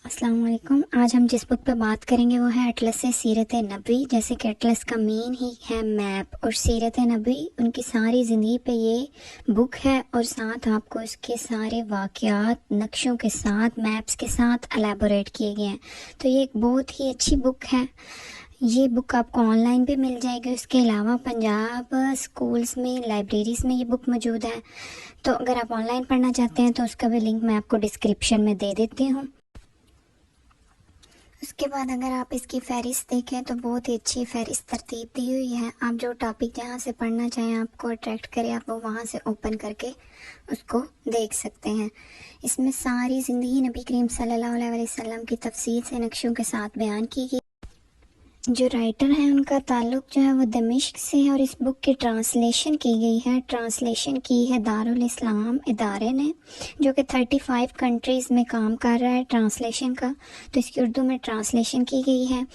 अस्सलाम वालेकुम। आज हम जिस बुक पे बात करेंगे वो है अटलस सीरत नबवी। जैसे कि अटलस का मेन ही है मैप और सीरत नबवी उनकी सारी ज़िंदगी पे ये बुक है और साथ आपको इसके सारे वाक़यात नक्शों के साथ मैप्स के साथ एलेबोरेट किए गए हैं। तो ये एक बहुत ही अच्छी बुक है। ये बुक आपको ऑनलाइन भी मिल जाएगी। इसके अलावा पंजाब स्कूल्स में लाइब्रेरीज़ में ये बुक मौजूद है। तो अगर आप ऑनलाइन पढ़ना चाहते हैं तो उसका भी लिंक मैं आपको डिस्क्रिप्शन में दे देती हूँ। उसके बाद अगर आप इसकी फ़हरिस्त देखें तो बहुत ही अच्छी फ़हरिस्त तरतीब दी हुई है। आप जो टॉपिक जहाँ से पढ़ना चाहें, आपको अट्रैक्ट करे, आप वो वहाँ से ओपन करके उसको देख सकते हैं। इसमें सारी ज़िंदगी नबी करीम सल्लल्लाहु अलैहि वसल्लम की तफसील से नक्शों के साथ बयान की गई। जो राइटर हैं उनका ताल्लुक़ जो है वो दमिश्क से है और इस बुक की ट्रांसलेशन की गई है। ट्रांसलेशन की है दारुल इस्लाम इदारे ने, जो कि 35 कंट्रीज़ में काम कर रहा है ट्रांसलेशन का। तो इसकी उर्दू में ट्रांसलेशन की गई है।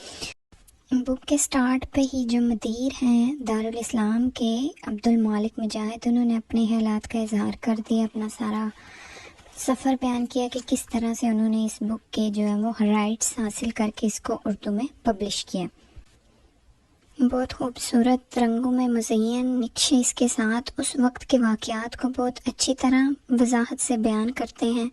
बुक के स्टार्ट पे ही जो मदीर हैं दारुल इस्लाम के अब्दुल मालिक मुजाहिद, उन्होंने अपने हालात का इजहार कर दिया, अपना सारा सफ़र बयान किया कि किस तरह से उन्होंने इस बुक के जो है वो राइट्स हासिल करके इसको उर्दू में पब्लिश किया। बहुत खूबसूरत रंगों में मुज़य्यन नक्शे इसके साथ उस वक्त के वाक़यात को बहुत अच्छी तरह वजाहत से बयान करते हैं।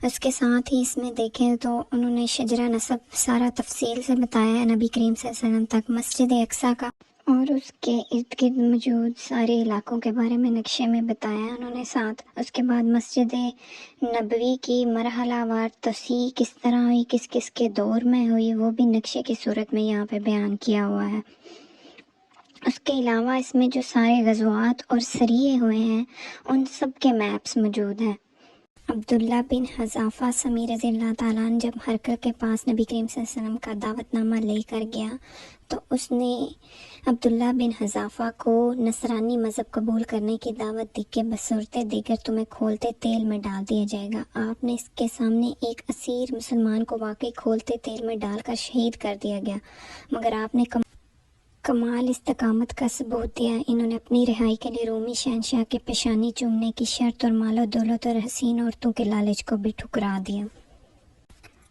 उसके साथ ही इसमें देखें तो उन्होंने शजरा नसब सारा तफसील से बताया है नबी करीम सल्लल्लाहु अलैहि वसल्लम तक, मस्जिद अक्सा का और उसके इर्द गिर्द मौजूद सारे इलाकों के बारे में नक्शे में बताया उन्होंने साथ। उसके बाद मस्जिद नबवी की मरहलावार तोसी किस तरह हुई, किस किस के दौर में हुई, वो भी नक्शे की सूरत में यहाँ पे बयान किया हुआ है। उसके अलावा इसमें जो सारे गज़वात और सरिये हुए हैं उन सब के मैप्स मौजूद हैं। अब्दुल्ला बिन हज़ाफ़ा समी रज़ी अल्लाह ताला अन्हु जब हरकल के पास नबी करीम सल्लल्लाहु अलैहि वसल्लम का दावतनामा लेकर गया तो उसने अब्दुल्ला बिन हज़ाफ़ा को नसरानी मज़हब कबूल करने की दावत दी कि बसूरत दीगर तुम्हें खोलते तेल में डाल दिया जाएगा। आपने इसके सामने एक असीर मुसलमान को वाकई खोलते तेल में डालकर शहीद कर दिया गया, मगर आपने कमाल इस्तकामत का सबूत दिया। इन्होंने अपनी रिहाई के लिए रूमी शहंशाह के पेशानी चूमने की शर्त और मालो दौलत और हसीन औरतों के लालच को भी ठुकरा दिया।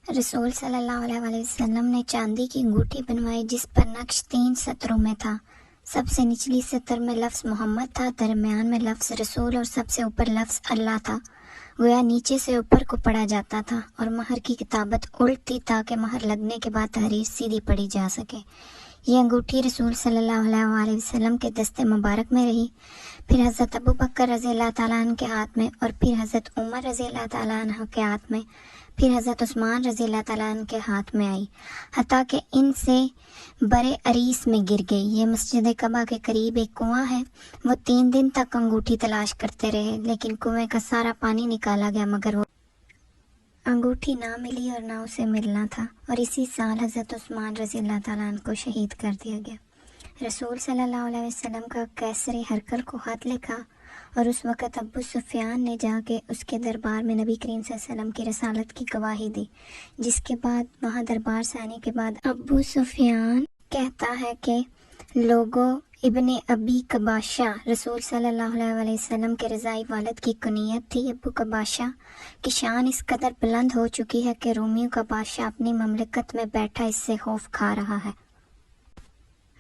रसूल सल्लल्लाहु अलैहि वसल्लम ने चांदी की अंगूठी बनवाई जिस पर नक्श 3 सतरों में था। सबसे निचली सतर में लफ्ज़ मोहम्मद था, दरमियान में लफ्ज़ रसूल और सबसे ऊपर लफ्ज़ अल्लाह था। गोया नीचे से ऊपर को पढ़ा जाता था और महर की किताबत उल्ट थी ताकि महर लगने के बाद तहरीर सीधी पढ़ी जा सके। ये अंगूठी रसूल सल्लल्लाहु अलैहि वसल्लम के दस्ते मुबारक में रही, फिर हज़रत अबू बकर रज़ी अल्लाह ताला अन्हु के हाथ में और फिर हज़रत उमर रज़ी अल्लाह ताला अन्हु के हाथ में, फिर हज़रत उस्मान रज़ी अल्लाह ताला अन्हु के हाथ में आई, हत्ता कि इनसे बरे अरीस में गिर गई। ये मस्जिद कबा के करीब एक कुआं है। वो 3 दिन तक अंगूठी तलाश करते रहे, लेकिन कुएं का सारा पानी निकाला गया मगर वो अंगूठी ना मिली और ना उसे मिलना था। और इसी साल हज़रत उस्मान रज़ी अल्लाह ताला अन्हु को शहीद कर दिया गया। रसूल सल्लल्लाहु अलैहि वसल्लम का कैसर हरकल को ख़त लिखा और उस वक़्त अबू सुफियान ने जाके उसके दरबार में नबी करीम सल्लल्लाहु अलैहि वसल्लम की रसालत की गवाही दी, जिसके बाद वहाँ दरबार से आने के बाद अबू सुफियान कहता है कि लोगों इब्ने अबी कबाशा रसूल सल्लल्लाहु अलैहि वसल्लम के रज़ाई वालिद की कुनियत थी। अबू कबाशा की शान इस कदर बुलंद हो चुकी है कि रोमियों का बादशाह अपनी ममलकत में बैठा इससे खौफ खा रहा है।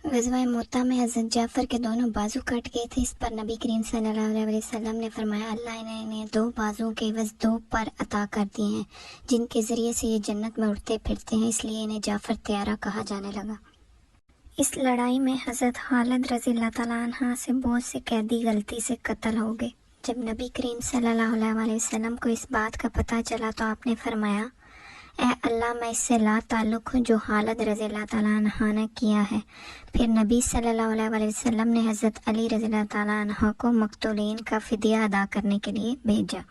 ग़ज़वा मोता में हज़रत जाफ़र के दोनों बाजू कट गए थे। इस पर नबी करीम सल्लल्लाहु अलैहि वसल्लम ने फरमाया, अल्लाह ने इन्हें 2 बाजुओं के एवज़ 2 पर अता कर दिए हैं जिनके ज़रिए से ये जन्नत में उड़ते फिरते हैं, इसलिए इन्हें जाफ़र त्यारा कहा जाने लगा। इस लड़ाई में हज़रत खालिद रज़ी अल्लाह ताला अन्हु से बहुत से कैदी गलती से कत्ल हो गए। जब नबी करीम सल्लल्लाहु अलैहि वसल्लम को इस बात का पता चला तो आपने फरमाया, ए अल्लाह, मैं इससे ला ताल्लुक़ हूँ जो खालिद रज़ी अल्लाह ताला अन्हु ने किया है। फिर नबी सल्लल्लाहु अलैहि वसल्लम ने हज़रत अली रज़ी अल्लाह ताला अन्हु को मक़तूलीन का फ़िदिया अदा करने के लिए भेजा।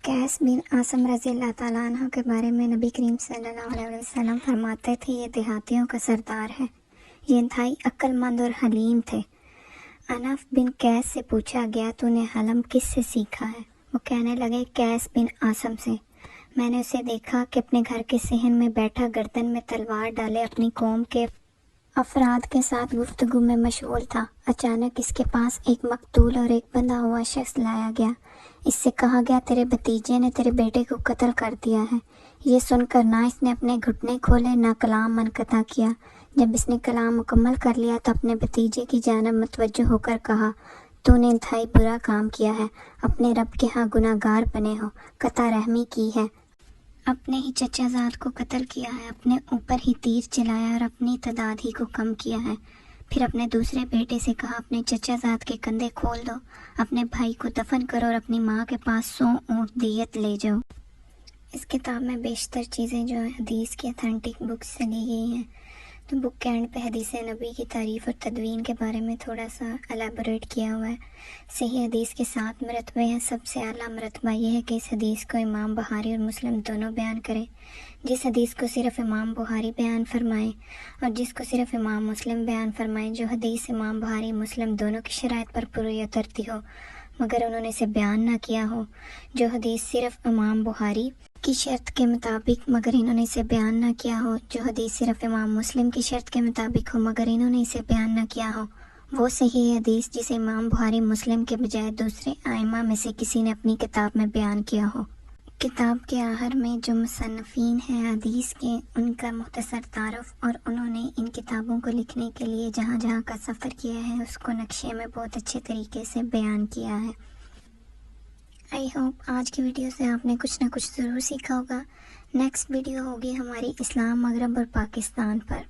कैस बिन आसम रज़ी अल्लाह ताला अन्हु के बारे में नबी करीम सल्लल्लाहु अलैहि वसल्लम फरमाते थे, ये देहातियों का सरदार है। ये इंतहाई अक्लमंद और हलीम थे। अनफ बिन कैस से पूछा गया, तूने हलम किस से सीखा है? वो कहने लगे, कैस बिन आसम से। मैंने उसे देखा कि अपने घर के सहन में बैठा गर्दन में तलवार डाले अपनी कौम के अफराद के साथ गुफ्तगू में मशगूल था। अचानक इसके पास एक मकतूल और एक बंधा हुआ शख्स लाया गया। इससे कहा गया, तेरे भतीजे ने तेरे बेटे को कत्ल कर दिया है। یہ سن کر نہ اس نے اپنے گھٹنے کھولے نہ کلام منقطع کیا۔ جب اس نے کلام مکمل کر لیا تو اپنے بھتیجے کی جانب متوجہ ہو کر کہا، تو نے انتہائی برا کام کیا ہے، اپنے رب کے ہاں گناہ گار بنے ہو، قطع رحمی کی ہے، اپنے ہی چچا زاد کو قتل کیا ہے، اپنے اوپر ہی تیر چلایا اور اپنی تعداد ہی کو کم کیا ہے۔ پھر اپنے دوسرے بیٹے سے کہا، اپنے چچا زاد کے کندھے کھول دو، اپنے بھائی کو دفن کرو اور اپنی ماں کے پاس 100 اونٹ دیت لے جاؤ۔ اس کتاب میں بیشتر چیزیں جو ہیں حدیث کی اتھینٹک بکس سے لی گئی ہیں، تو بک کے اینڈ پہ حدیث نبی کی تعریف اور تدوین کے بارے میں تھوڑا سا الیبوریٹ کیا ہوا ہے۔ صحیح حدیث کے 7 مرتبے ہیں۔ سب سے اعلیٰ مرتبہ یہ ہے کہ اس حدیث کو امام بخاری اور مسلم دونوں بیان کریں۔ جس حدیث کو صرف امام بخاری بیان فرمائیں اور جس کو صرف امام مسلم بیان فرمائیں، جو حدیث امام بخاری مسلم دونوں کی شرائط پر پوری اترتی ہو مگر انہوں نے اسے بیان نہ کیا ہو، جو حدیث صرف امام بخاری کی شرط کے مطابق مگر انہوں نے اسے بیان نہ کیا ہو، جو حدیث صرف امام مسلم کی شرط کے مطابق ہو مگر انہوں نے اسے بیان نہ کیا ہو، وہ صحیح حدیث جسے امام بخاری مسلم کے بجائے دوسرے ائمہ میں سے کسی نے اپنی کتاب میں بیان کیا ہو۔ کتاب کے آخر میں جو مصنفین ہیں حدیث کے، ان کا مختصر تعارف اور انہوں نے ان کتابوں کو لکھنے کے لیے جہاں جہاں کا سفر کیا ہے اس کو نقشے میں بہت اچھے طریقے سے بیان کیا ہے۔ آئی ہوپ آج کی ویڈیو سے آپ نے کچھ نہ کچھ ضرور سیکھا ہوگا۔ نیکسٹ ویڈیو ہوگی ہماری اسلام، مغرب اور پاکستان پر۔